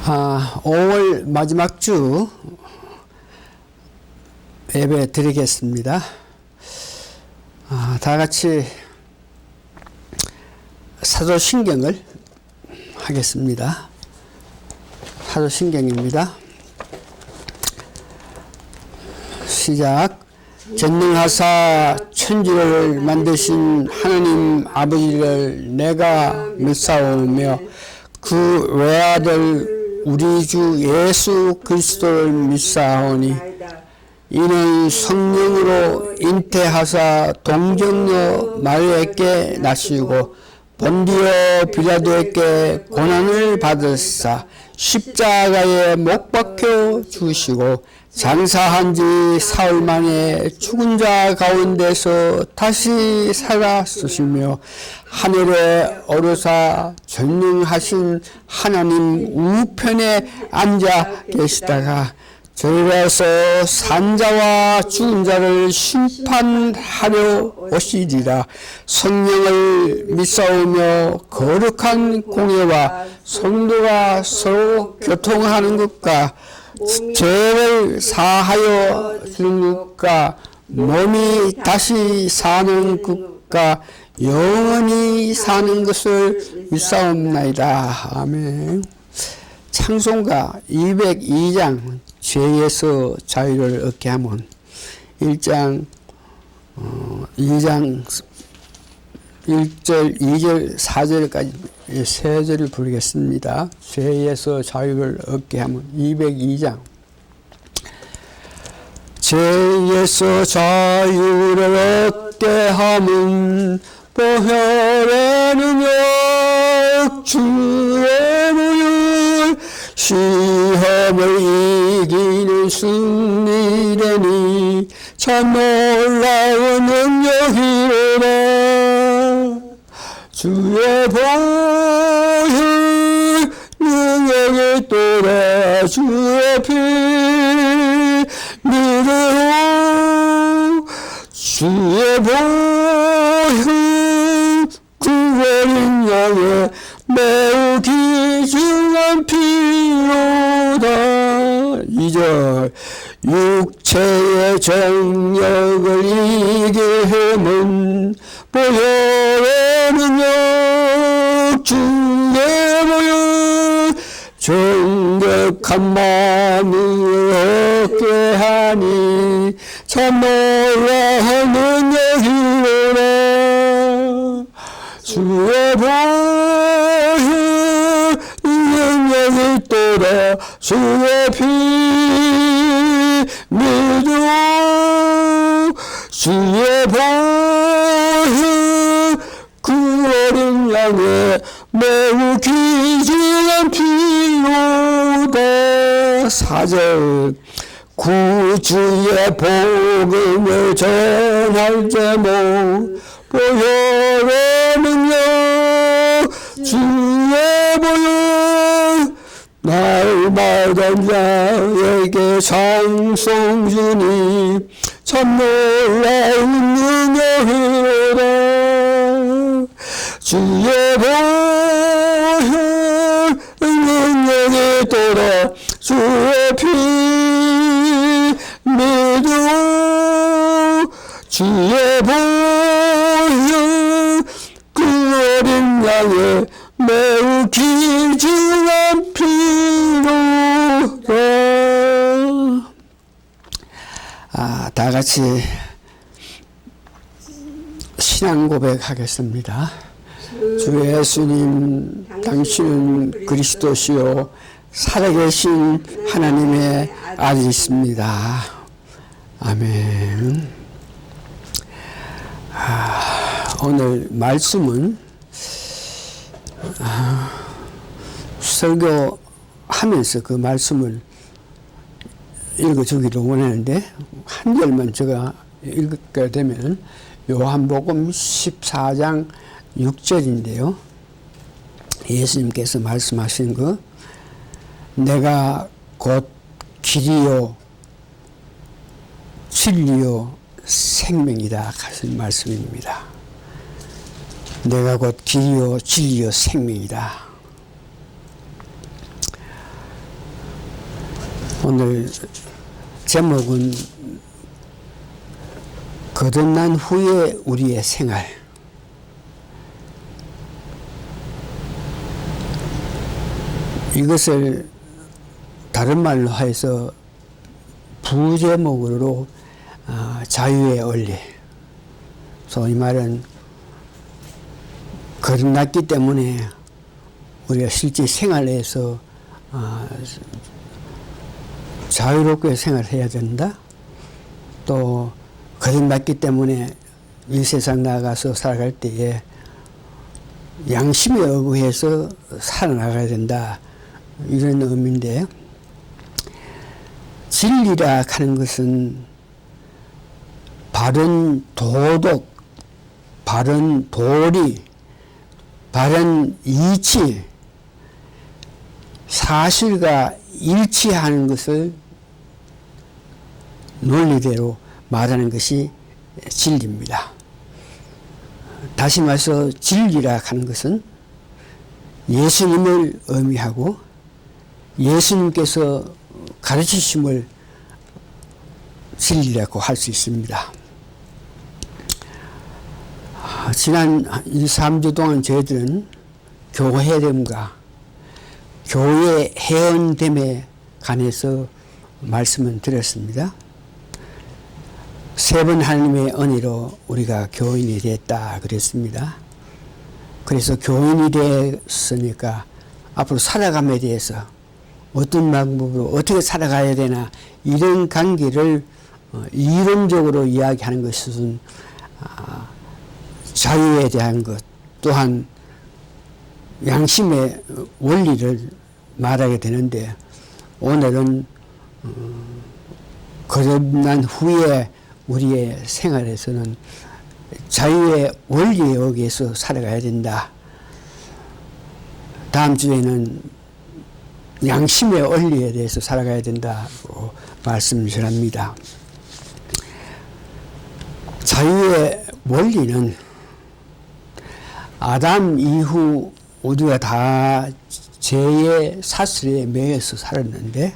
5월 마지막 주 예배 드리겠습니다. 다 같이 사도신경을 하겠습니다. 사도신경입니다. 시작. 전능하사 천지를 만드신 하나님 아버지를 내가 믿사오며 그 외아들 우리 주 예수 그리스도를 믿사오니 이는 성령으로 잉태하사 동정녀 마리아에게 나시고 본디오 빌라도에게 고난을 받으사 십자가에 못 박혀 죽으시고 장사한 지 사흘 만에 죽은 자 가운데서 다시 살아서시며 하늘에 오르사 전능하신 하나님 우편에 앉아 계시다가 저희라서 산자와 죽은 자를 심판하려 오시리라. 성령을 믿사오며 거룩한 공예와 성도가 서로 교통하는 것과 죄를 사하여 주는 것과 몸이 다시 사는 것과 영원히 사는 것을 믿사옵나이다. 아멘. 찬송가 202장 죄에서 자유를 얻게 하면 1장 2장 1절 2절 4절까지 세 절을 부르겠습니다. 죄에서 자유를 얻게 하면 202장 죄에서 자유를 얻게 하면 보혈의 능력 주의 무율 시험을 이기는 승리되니 참 놀라운 능력이로다. 주의 보혈 능력이 또래 주의 피 믿으오 주의 보혈 구원인 양에 매우 귀중한 피로다. 2절 육체의 정력을 이기게 함은 보혈의 능력 주의 보혈 정력한 마음을 얻게 하니 참 놀라운 능력이로라. 주의 보혈 능력이 또다 주의 피 믿어 주의 보혈 그 어린 양의 매우 귀중한 피로다. 4절 구주의 복음을 전할 제목 보혈의 능력 주의 보혈 날마다 자에게 찬송 주니 참 놀라운 능력이로다. 주의 보혈 능력이 또다 주의 피 믿어 주의 보혈 그 어린 양의 매우 귀중한 피로다. 다 같이 신앙 고백하겠습니다. 주 예수님, 당신은 그리스도시요 살아계신 하나님의 아들이십니다. 아멘. 오늘 말씀은 설교하면서 그 말씀을 읽어주기를 원하는데 한 절만 제가 읽게 되면 요한복음 14장 6절인데요. 예수님께서 말씀하신 거 내가 곧 길이요 진리요 생명이다 하신 말씀입니다. 내가 곧 길이요 진리요 생명이다. 오늘 제목은 거듭난 후에 우리의 생활. 이것을 다른 말로 해서 부제목으로 자유의 원리. 소위 말은 거듭났기 때문에 우리가 실제 생활에서 자유롭게 생활해야 된다. 또 거듭났기 때문에 이 세상 나가서 살아갈 때에 양심에 의거해서 살아나가야 된다. 이런 의미인데, 진리라 하는 것은 바른 도덕, 바른 도리, 바른 이치, 사실과 일치하는 것을 논리대로 말하는 것이 진리입니다. 다시 말해서 진리라 하는 것은 예수님을 의미하고 예수님께서 가르치심을 진리라고 할 수 있습니다. 지난 2, 3주 동안 저희들은 교회됨과 교회 회원됨에 관해서 말씀을 드렸습니다. 3번 하나님의 은혜로 우리가 교인이 됐다 그랬습니다. 그래서 교인이 됐으니까 앞으로 살아감에 대해서 어떤 방법으로 어떻게 살아가야 되나, 이런 관계를 이론적으로 이야기하는 것은 자유에 대한 것, 또한 양심의 원리를 말하게 되는데, 오늘은 거듭난 후에 우리의 생활에서는 자유의 원리에 의해서 살아가야 된다. 다음 주에는 양심의 원리에 대해서 살아가야 된다고 말씀을 전합니다. 자유의 원리는 아담 이후 우리가 다 죄의 사슬에 매여서 살았는데,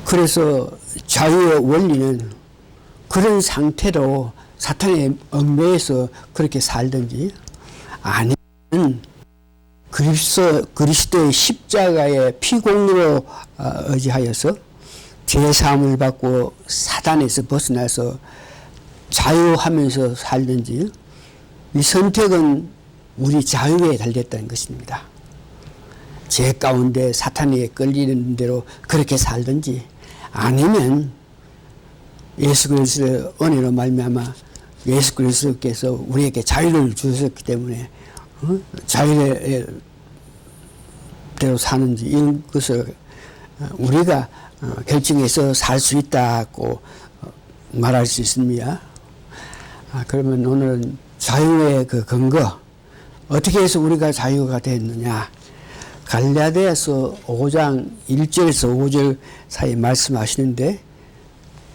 그래서 자유의 원리는 그런 상태로 사탄에 얽매여서 그렇게 살든지, 아니면 그리스도의 십자가의 피공으로 의지하여서 죄사함을 받고 사단에서 벗어나서 자유하면서 살든지, 이 선택은 우리 자유에 달렸다는 것입니다. 죄 가운데 사탄에 끌리는 대로 그렇게 살든지, 아니면 예수 그리스도의 은혜로 말미암아 예수 그리스도께서 우리에게 자유를 주셨기 때문에 자유대로 사는지, 이런 것을 우리가 결정해서 살 수 있다고 말할 수 있습니다. 그러면 오늘은 자유의 그 근거, 어떻게 해서 우리가 자유가 됐느냐. 갈라디아서 5장 1절에서 5절 사이에 말씀하시는데,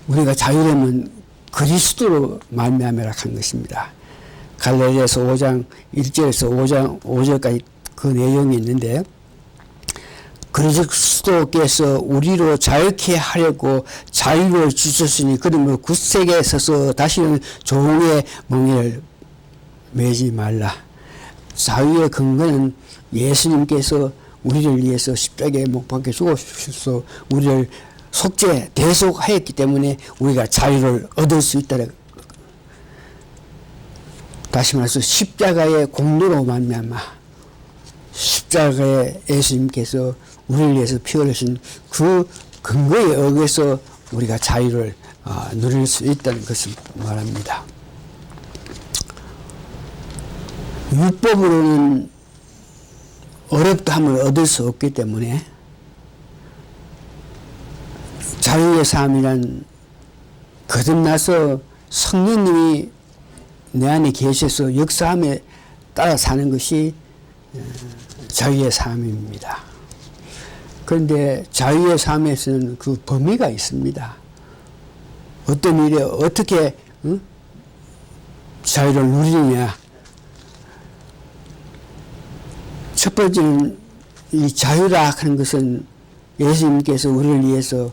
우리가 자유되면 그리스도로 말미암아라 한 것입니다. 갈라디아서 5장 1절에서 5장 5절까지 그 내용이 있는데, 그리스도께서 우리로 자유케 하려고 자유를 주셨으니 그러므로 굳세게 서서 다시는 종의 멍에를 매지 말라. 자유의 근거는 예수님께서 우리를 위해서 십자가에 못 박혀 죽으셔서 우리를 속죄, 대속하였기 때문에 우리가 자유를 얻을 수 있다. 다시 말해서 십자가의 공로로 말미암아 십자가에 예수님께서 우리를 위해서 피 흘리신 그 근거에 의해서 우리가 자유를 누릴 수 있다는 것을 말합니다. 율법으로는 어렵다함을 얻을 수 없기 때문에 자유의 삶이란 거듭나서 성령님이 내 안에 계셔서 역사함에 따라 사는 것이 자유의 삶입니다. 그런데 자유의 삶에서는 그 범위가 있습니다. 어떤 일에 어떻게 자유를 누리느냐. 첫 번째는 이 자유라 하는 것은 예수님께서 우리를 위해서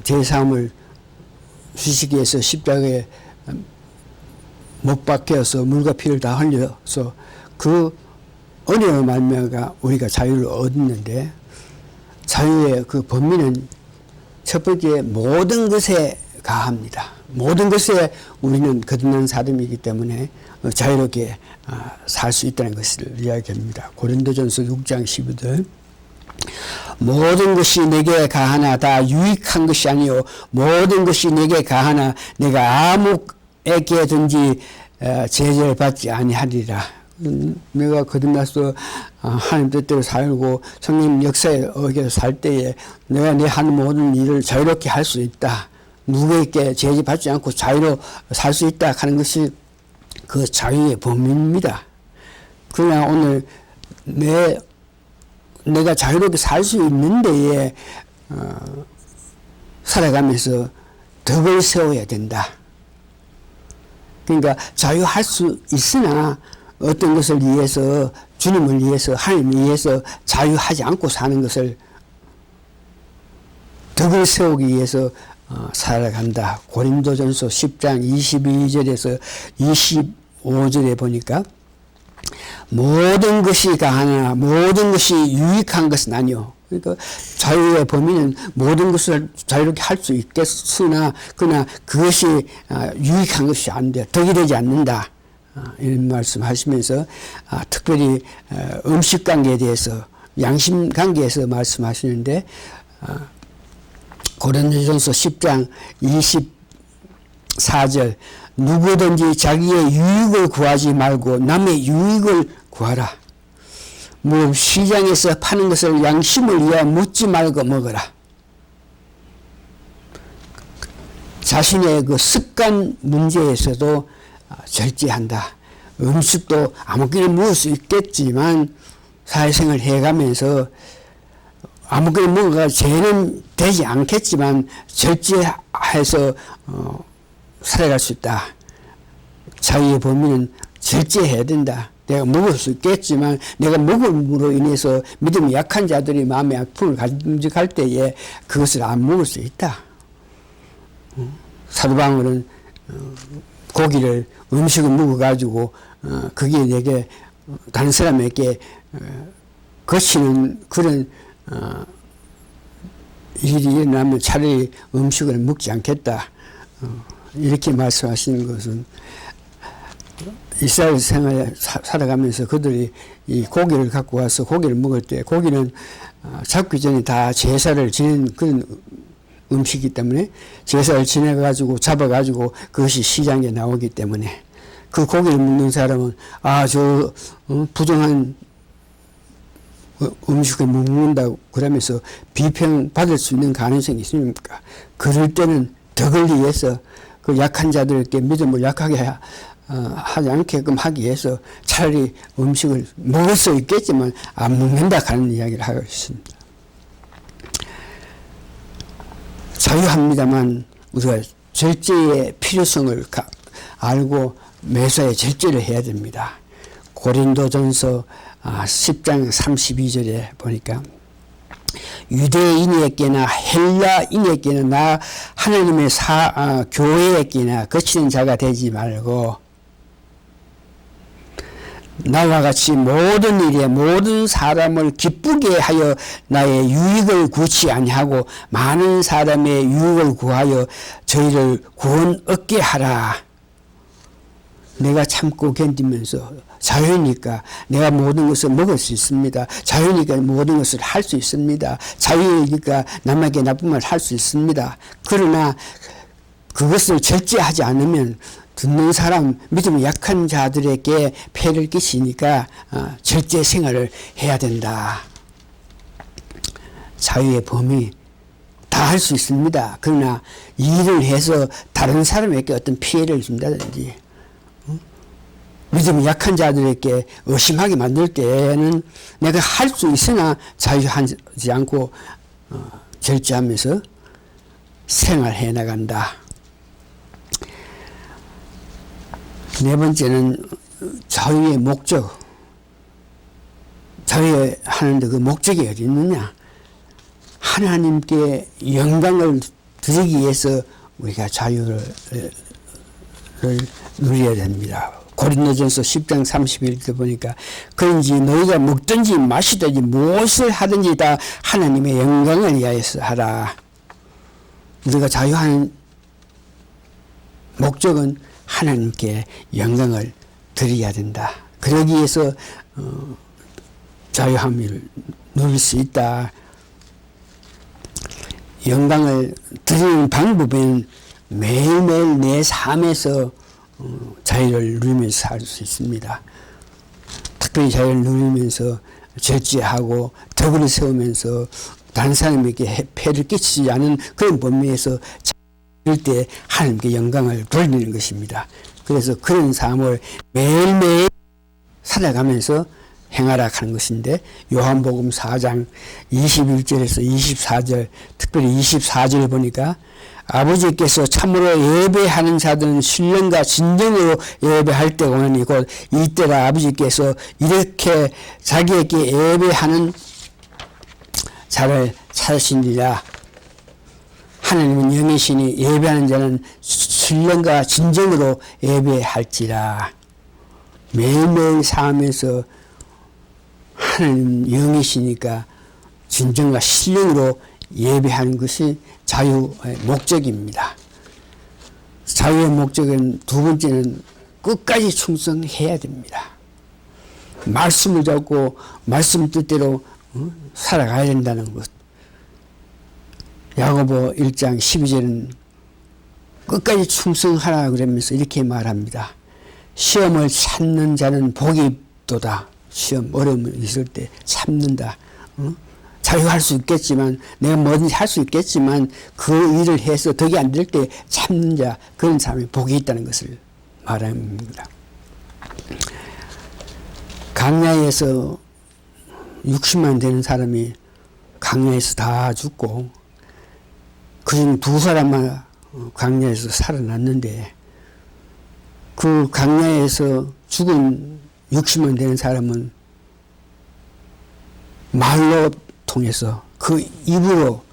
제3을 주시기 위해서 십자가에 못 박혀서 물과 피를 다 흘려서 그 은혜의 말미암아 우리가 자유를 얻는데, 자유의 그 범위는 첫 번째 모든 것에 가합니다. 모든 것에 우리는 거듭난 사람이기 때문에 자유롭게 살 수 있다는 것을 이야기합니다. 고린도전서 6장 12절. 모든 것이 내게 가하나 다 유익한 것이 아니요 모든 것이 내게 가하나 내가 아무에게든지 제재를 받지 아니하리라. 내가 거듭나서 하나님 뜻대로 살고 성령 역사에 어겨 살 때에 내가 내 하는 모든 일을 자유롭게 할 수 있다. 누구에게 제재받지 않고 자유로 살 수 있다 하는 것이 그 자유의 범위입니다. 그러나 오늘 내가 자유롭게 살 수 있는 데에 살아가면서 덕을 세워야 된다. 그러니까 자유할 수 있으나 어떤 것을 위해서, 주님을 위해서, 하나님을 위해서 자유하지 않고 사는 것을 덕을 세우기 위해서 살아간다. 고린도전서 10장 22절에서 25절에 보니까 모든 것이 가하나 모든 것이 유익한 것은 아니요. 그러니까 자유의 범위는 모든 것을 자유롭게 할 수 있겠으나 그러나 그것이 유익한 것이 안 돼. 덕이 되지 않는다. 이런 말씀하시면서 특별히 음식 관계에 대해서, 양심 관계에서 말씀하시는데, 고린도전서 10장 24절 누구든지 자기의 유익을 구하지 말고 남의 유익을 구하라. 뭐 시장에서 파는 것을 양심을 위하여 묻지 말고 먹어라. 자신의 그 습관 문제에서도 절제한다. 음식도 아무거나 먹을 수 있겠지만 사회생활 해가면서 아무거나 먹어가 죄는 되지 않겠지만 절제해서 살아갈 수 있다. 자유의 범위는 절제해야 된다. 내가 먹을 수 있겠지만 내가 먹음으로 인해서 믿음이 약한 자들이 마음의 아픔을 간직할 때에 그것을 안 먹을 수 있다. 사도 바울은 고기를, 음식을 먹어가지고 그게 내게 다른 사람에게 거치는 그런 일이 일어나면 차라리 음식을 먹지 않겠다. 이렇게 말씀하시는 것은 이스라엘 생활에 살아가면서 그들이 이 고기를 갖고 와서 고기를 먹을 때, 고기는 잡기 전에 다 제사를 지낸 그런 음식이기 때문에 제사를 지내가지고 잡아가지고 그것이 시장에 나오기 때문에 그 고기를 먹는 사람은 부정한 음식을 먹는다고 그러면서 비평받을 수 있는 가능성이 있습니까? 그럴 때는 덕을 위해서 그 약한 자들에게 믿음을 약하게 하지 않게끔 하기 위해서 차라리 음식을 먹을 수 있겠지만 안 먹는다 하는 이야기를 하고 있습니다. 자유합니다만 우리가 절제의 필요성을 알고 매사에 절제를 해야 됩니다. 고린도전서 10장 32절에 보니까 유대인에게나 헬라인에게나 나 하나님의 교회에게나 거치는 자가 되지 말고 나와 같이 모든 일에 모든 사람을 기쁘게 하여 나의 유익을 구치 아니하고 많은 사람의 유익을 구하여 저희를 구원 얻게 하라. 내가 참고 견디면서 자유니까 내가 모든 것을 먹을 수 있습니다. 자유니까 모든 것을 할 수 있습니다. 자유니까 남에게 나쁜 말 할 수 있습니다. 그러나 그것을 절제하지 않으면 듣는 사람, 믿음이 약한 자들에게 폐를 끼치니까 절제 생활을 해야 된다. 자유의 범위 다 할 수 있습니다. 그러나 일을 해서 다른 사람에게 어떤 피해를 준다든지 믿음이 약한 자들에게 의심하게 만들 때에는 내가 할 수 있으나 자유하지 않고 절제하면서 생활해 나간다. 네 번째는 자유의 목적. 자유하는데 그 목적이 어디 있느냐? 하나님께 영광을 드리기 위해서 우리가 자유를 누려야 됩니다. 고린도전서 10장 31절 보니까 그런지 너희가 먹든지 마시든지 무엇을 하든지 다 하나님의 영광을 위하여서 하라. 우리가 자유하는 목적은 하나님께 영광을 드려야 된다. 그러기 위해서 자유함을 누릴 수 있다. 영광을 드리는 방법은 매일매일 내 삶에서 자유를 누리면서 살 수 있습니다. 특별히 자유를 누리면서 절제하고 덕을 세우면서 다른 사람에게 폐를 끼치지 않은 그런 범위에서 이럴 때 하나님께 영광을 돌리는 것입니다. 그래서 그런 삶을 매일매일 살아가면서 행하라 하는 것인데 요한복음 4장 21절에서 24절 특별히 24절 보니까 아버지께서 참으로 예배하는 자들은 신령과 진정으로 예배할 때가 오나니 곧 이때라 아버지께서 이렇게 자기에게 예배하는 자를 찾으시니라. 하나님은 영이시니 예배하는 자는 신령과 진정으로 예배할지라. 매일매일 삶에서 하나님 영이시니까 진정과 신령으로 예배하는 것이 자유의 목적입니다. 자유의 목적은 두 번째는 끝까지 충성해야 됩니다. 말씀을 잡고 말씀 뜻대로 살아가야 된다는 것. 야고보 1장 12절은 끝까지 충성하라 그러면서 이렇게 말합니다. 시험을 참는 자는 복이 있도다. 시험 어려움이 있을 때 참는다. 자유할 수 있겠지만 내가 뭐든지 할 수 있겠지만 그 일을 해서 덕이 안 될 때 참는 자 그런 사람이 복이 있다는 것을 말합니다. 강야에서 60만 되는 사람이 강야에서 다 죽고 그중 두 사람만 강야에서 살아났는데 그 강야에서 죽은 60만 되는 사람은 말로 통해서 그 입으로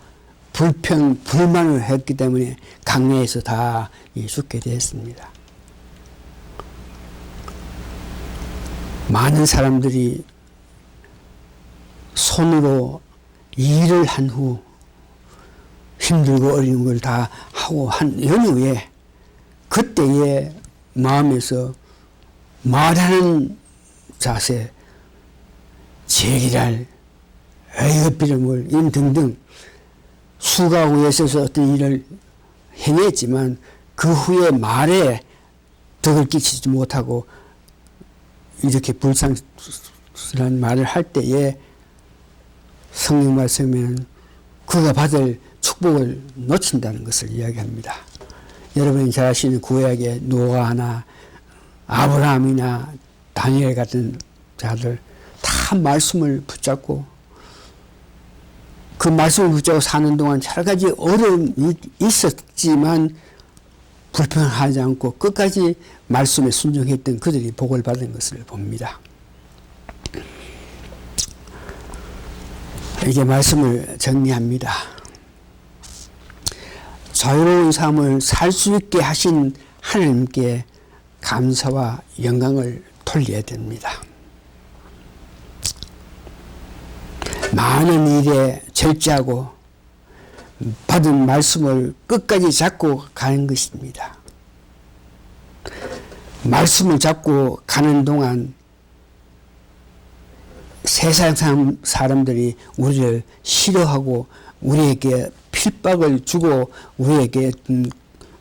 불만을 했기 때문에 강야에서 다 죽게 되었습니다. 많은 사람들이 손으로 일을 한 후 힘들고 어려운 걸 다 하고 한 연후에 그때의 마음에서 말하는 자세, 제기랄, 의협비름을 이런 등등 수가 후에 있어서 어떤 일을 행했지만 그 후에 말에 덕을 끼치지 못하고 이렇게 불상한 말을 할 때에 성경 말씀에는 그가 받을 축복을 놓친다는 것을 이야기합니다. 여러분이 잘 아시는 구약의 노아나 아브라함이나 다니엘 같은 자들 다 말씀을 붙잡고 그 말씀을 붙잡고 사는 동안 여러 가지 어려움이 있었지만 불평하지 않고 끝까지 말씀에 순종했던 그들이 복을 받은 것을 봅니다. 이제 말씀을 정리합니다. 자유로운 삶을 살 수 있게 하신 하나님께 감사와 영광을 돌려야 됩니다. 많은 일에 절제하고 받은 말씀을 끝까지 잡고 가는 것입니다. 말씀을 잡고 가는 동안 세상 사람들이 우리를 싫어하고 우리에게 필박을 주고 우리에게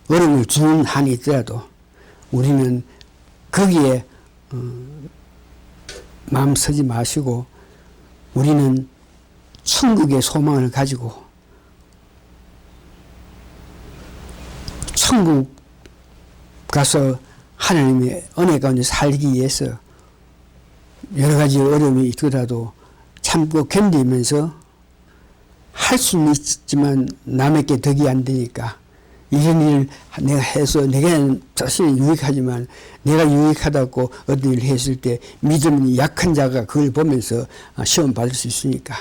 어려움을 주는 한이 있더라도 우리는 거기에 마음 쓰지 마시고 우리는 천국의 소망을 가지고 천국 가서 하나님의 은혜 가운데 살기 위해서 여러 가지 어려움이 있더라도 참고 견디면서 할 수는 있지만 남에게 덕이 안 되니까 이런 일을 내가 해서 내가 자신이 유익하지만 내가 유익하다고 어떤 일을 했을 때 믿음이 약한 자가 그걸 보면서 시험 받을 수 있으니까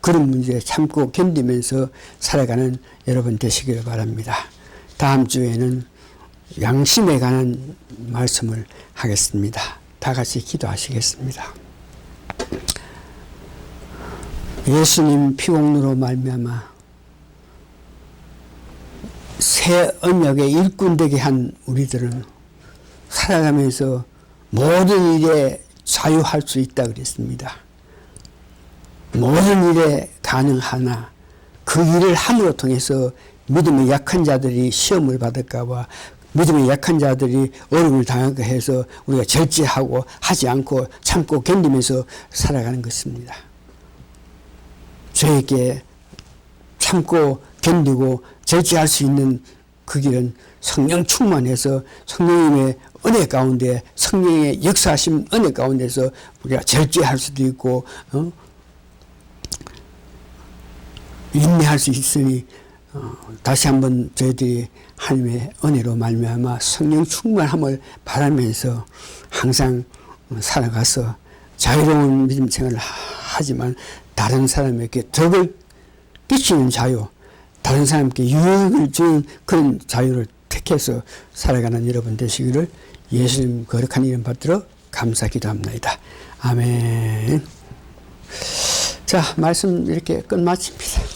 그런 문제 참고 견디면서 살아가는 여러분 되시기를 바랍니다. 다음 주에는 양심에 관한 말씀을 하겠습니다. 다 같이 기도하시겠습니다. 예수님 피공로로 말미암아 새 언약의 일꾼 되게 한 우리들은 살아가면서 모든 일에 자유할 수 있다 그랬습니다. 모든 일에 가능하나 그 일을 함으로 통해서 믿음의 약한 자들이 시험을 받을까봐 믿음의 약한 자들이 어려움을 당할까 해서 우리가 절제하고 하지 않고 참고 견디면서 살아가는 것입니다. 저에게 참고 견디고 절제할 수 있는 그 길은 성령 충만해서 성령님의 은혜 가운데 성령의 역사하심 은혜 가운데서 우리가 절제할 수도 있고 인내할 수 있으니 다시 한번 저희들이 하나님의 은혜로 말미암아 성령 충만함을 바라면서 항상 살아가서 자유로운 믿음 생활을 하지만 다른 사람에게 덕을 끼치는 자유, 다른 사람께 유익을 주는 그런 자유를 택해서 살아가는 여러분 되시기를 예수님 거룩한 이름 받들어 감사 기도합니다. 아멘. 자, 말씀 이렇게 끝마칩니다.